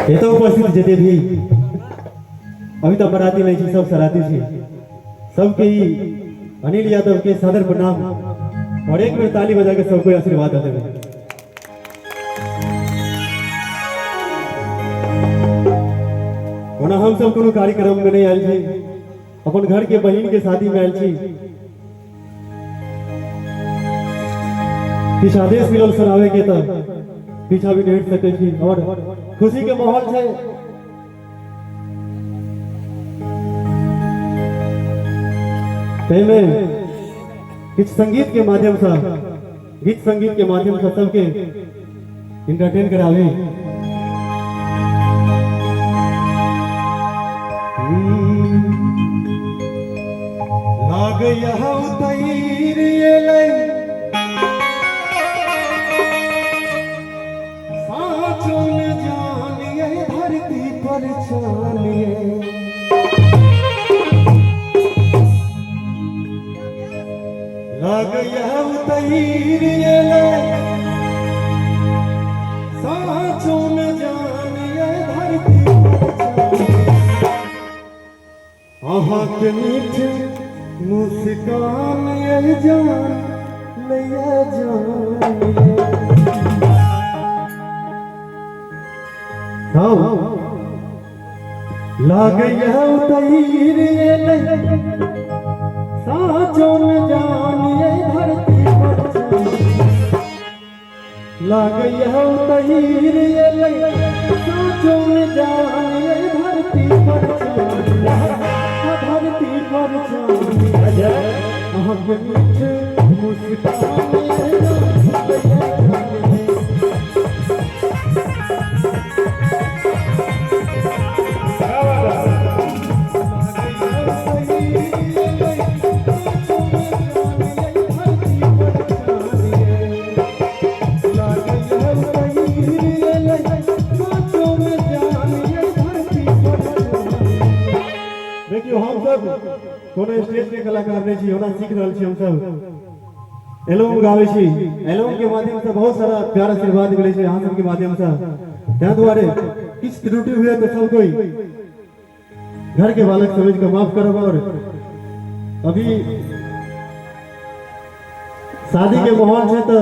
ये तो उपस्थित जिते भी अभी तो बराती नहीं थी, सब सराती थी। सबके ही अनिल यादव के सादर प्रणाम और एक बार ताली बजा के सबको आशीर्वाद देवे। हम सब कोनो कार्यक्रम में नहीं आयल छी, अपन घर के बहन के शादी में आयल छी। किछ आदेश मिलल सुनावे के तो पीछा भी नहीं हट सके छी और खुशी के माहौल है। में किछ संगीत के माध्यम से, गीत संगीत के माध्यम से सबके इंटरटेन करावे। लाग यहाँ उतैर एलै साँचो न जानिए धरती पर छानिए। लाग यहाँ उतैर एलै साँचो न जानिए धरती पर छानिए। अहाँ के मीठ मुस्कान ये जान लिया जानिए। लाग यह उतैर एलै साँचो न जानिए धरती पर छानिए। लाग यह उतैर एलै साँचो न जानिए धरती पर छानिए। धरती पर छानिए अहाँ के मीठ मुस्कान ये जान कोनो स्टेज पे कलाकार नहीं छी, होना सीख रहल छी। हम सब एल्बम गावे छी, एल्बम के माध्यम से बहुत सारा प्यार आशीर्वाद मिले छै अहाँ सब के माध्यम से। त्या द्वारे किछ त्रुटि हुए तो सब कोई घर के बालक समझ के माफ करब। और अभी शादी के माहौल छै तो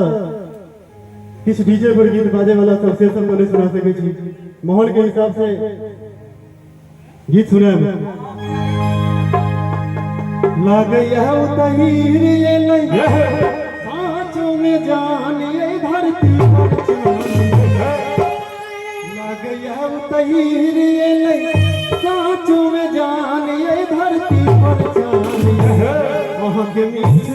किछ डीजे पर गीत बाजे वाला सब से सब नहीं सुना सके छी। माहौल के हिसाब से गीत सुने। लाग यह उतैर एलै साँचो में जानिए धरती पर छानिए। लाग यह उतैर एलै साँचो में जानिए धरती पर छानिए। अहाँ के मीठ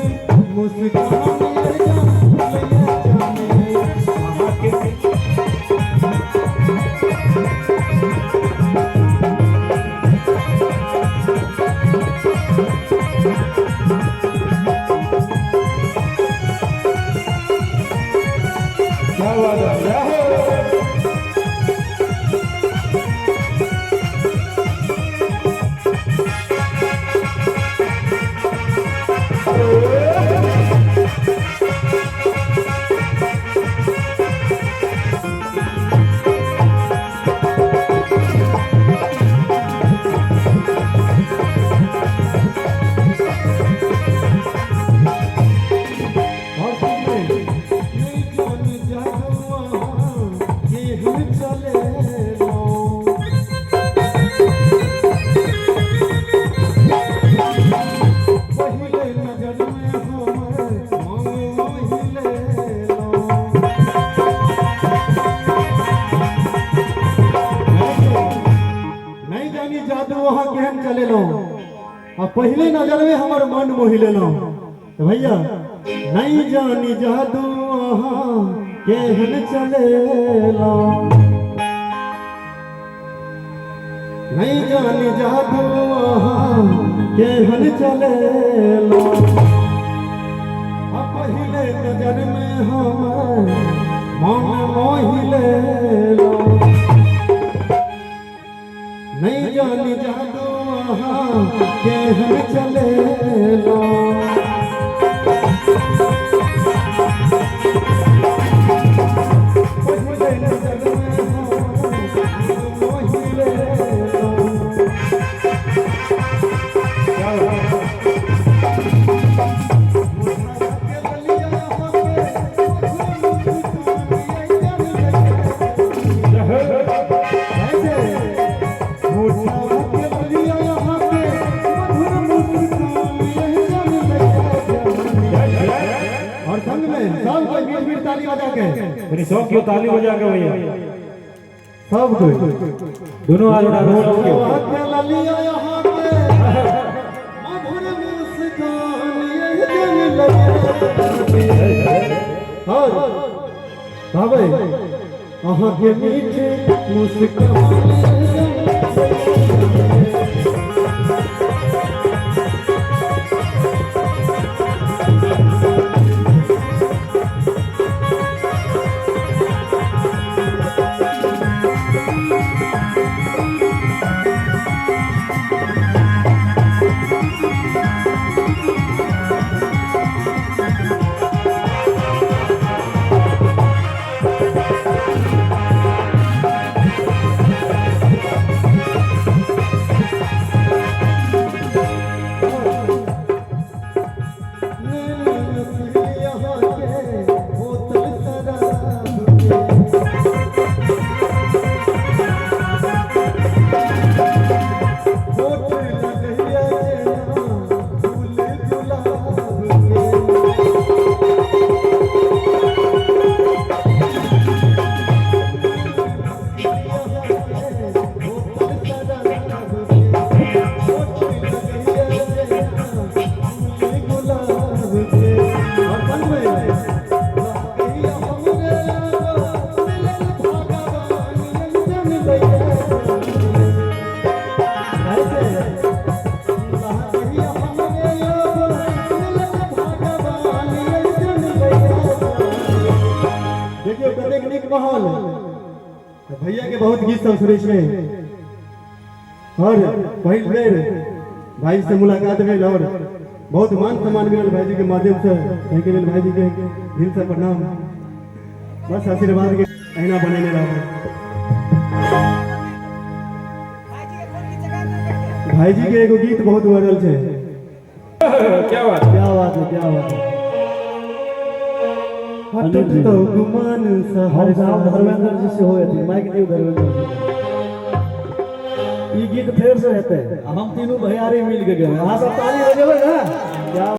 मुस्कान ये जान लिया जानिए। अहाँ के पहले नजर में हमार मन मोहि लेलो। तो भैया नहीं जानी जादू अहाँ केहन चलेलो। नहीं जानी जादू अहाँ केहन चलेलो। पहले नजर में हमार मन मोहि लेलो। नहीं जानी जादू केहन चलेलो। पहले नजर में बजा के मेरी शौक की ताली बजा के भैया सब कोई दोनों हाथ उठा रोल के के ललिया यहाँ के मधुर मुस्कान ये जन लगे और भावे अहाँ के मीठे माहौल भैया के बहुत गीत सब सुने छे और पहिल बेर भाई से मुलाकात भेल और बहुत मान सम्मान मिलल भाई जी के माध्यम से एहि के लेल भाई जी के दिल से प्रणाम बस आशीर्वाद के अहिना बनेने रहो भाई जी के एगो गीत बहुत वायरल छे क्या बात है क्या बात है हटत तो गुमान हर साल धर्मेंद्र जी से होए थे माइक दियो धर्मेंद्र जी ये गीत फेर से हेते हम तीनों भैयारी मिल के गए अहाँ सब ताली बजेबै ना क्या